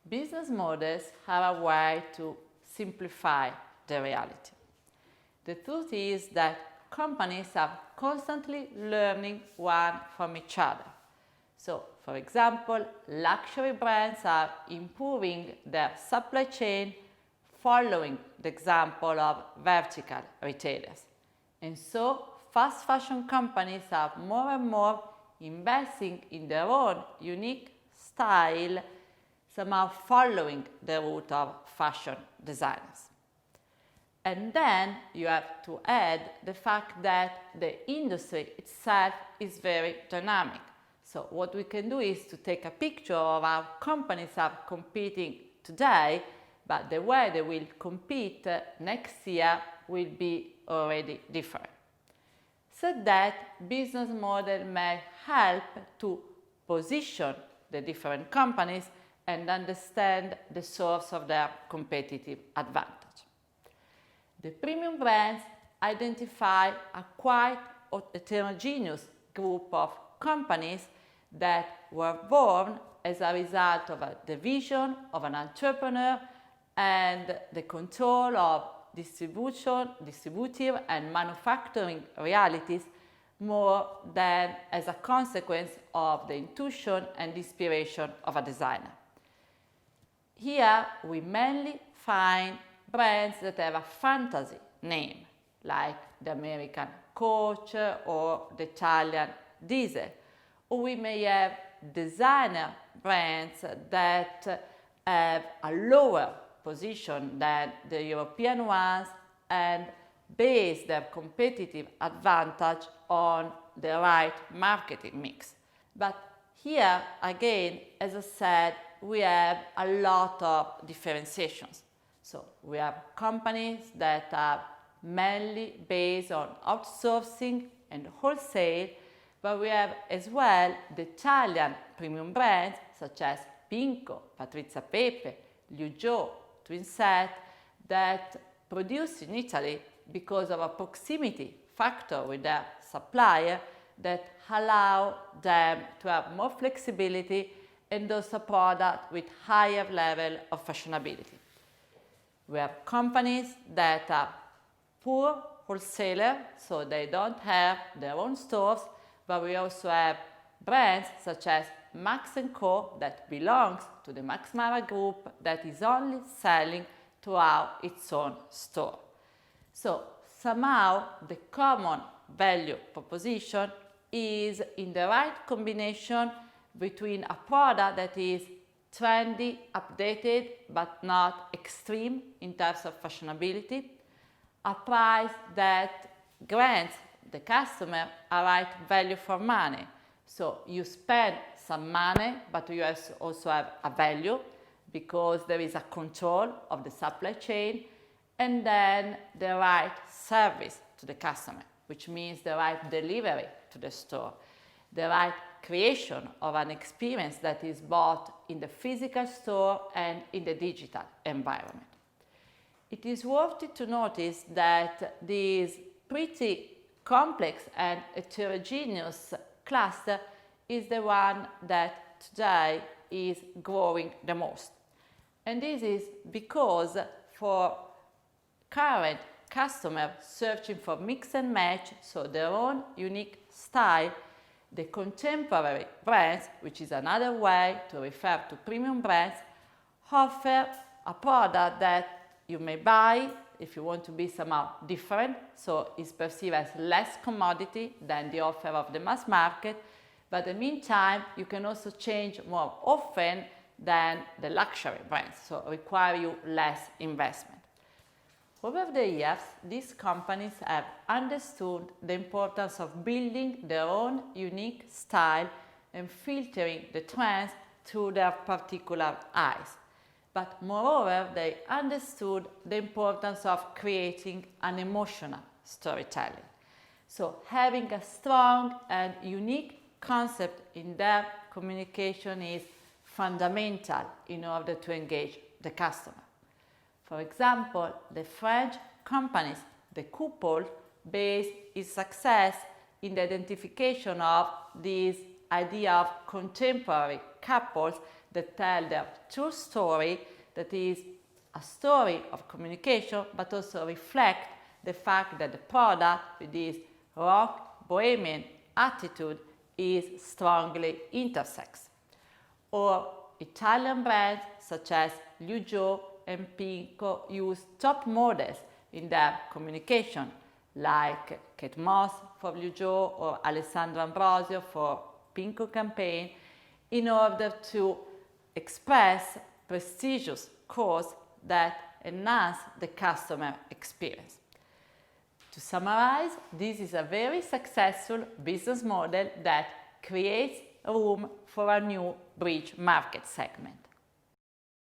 Business models have a way to simplify the reality. The truth is that companies are constantly learning one from each other. So, for example, luxury brands are improving their supply chain following the example of vertical retailers. And so, fast fashion companies are more and more investing in their own unique style, somehow following the route of fashion designers. And then you have to add the fact that the industry itself is very dynamic. So what we can do is to take a picture of how companies are competing today, but the way they will compete next year will be already different. So that business model may help to position the different companies and understand the source of their competitive advantage. The premium brands identify a quite heterogeneous group of companies that were born as a result of the vision of an entrepreneur and the control of distributive and manufacturing realities more than as a consequence of the intuition and inspiration of a designer. Here we mainly find brands that have a fantasy name, like the American Coach or the Italian Diesel. Or we may have designer brands that have a lower position than the European ones and base their competitive advantage on the right marketing mix. But here again, as I said, we have a lot of differentiations. So we have companies that are mainly based on outsourcing and wholesale, but we have as well the Italian premium brands such as Pinco, Patrizia Pepe, Liu Jo, Twinset that produce in Italy because of a proximity factor with their supplier that allow them to have more flexibility and also product with higher level of fashionability. We have companies that are poor wholesaler, so they don't have their own stores, but we also have brands such as Max & Co. that belongs to the Max Mara group that is only selling throughout its own store. So somehow the common value proposition is in the right combination between a product that is trendy, updated, but not extreme in terms of fashionability, a price that grants the customer a right value for money. So you spend some money, but you also have a value because there is a control of the supply chain, and then the right service to the customer, which means the right delivery to the store, the right creation of an experience that is both in the physical store and in the digital environment. It is worthy to notice that this pretty complex and heterogeneous cluster is the one that today is growing the most. And this is because for current customers searching for mix and match, so their own unique style, the contemporary brands, which is another way to refer to premium brands, offer a product that you may buy if you want to be somehow different, so it's perceived as less commodity than the offer of the mass market, but in the meantime you can also change more often than the luxury brands, so require you less investment. Over the years, these companies have understood the importance of building their own unique style and filtering the trends through their particular eyes. But moreover, they understood the importance of creating an emotional storytelling. So having a strong and unique concept in their communication is fundamental in order to engage the customer. For example, the French companies, the couple, base its success in the identification of this idea of contemporary couples that tell their true story, that is a story of communication, but also reflect the fact that the product with this rock bohemian attitude is strongly intersex. Or Italian brands such as Liu Jo and Pinko use top models in their communication, like Kate Moss for Liu Jo or Alessandro Ambrosio for Pinko campaign, in order to express prestigious cause that enhance the customer experience. To summarize, this is a very successful business model that creates room for a new bridge market segment.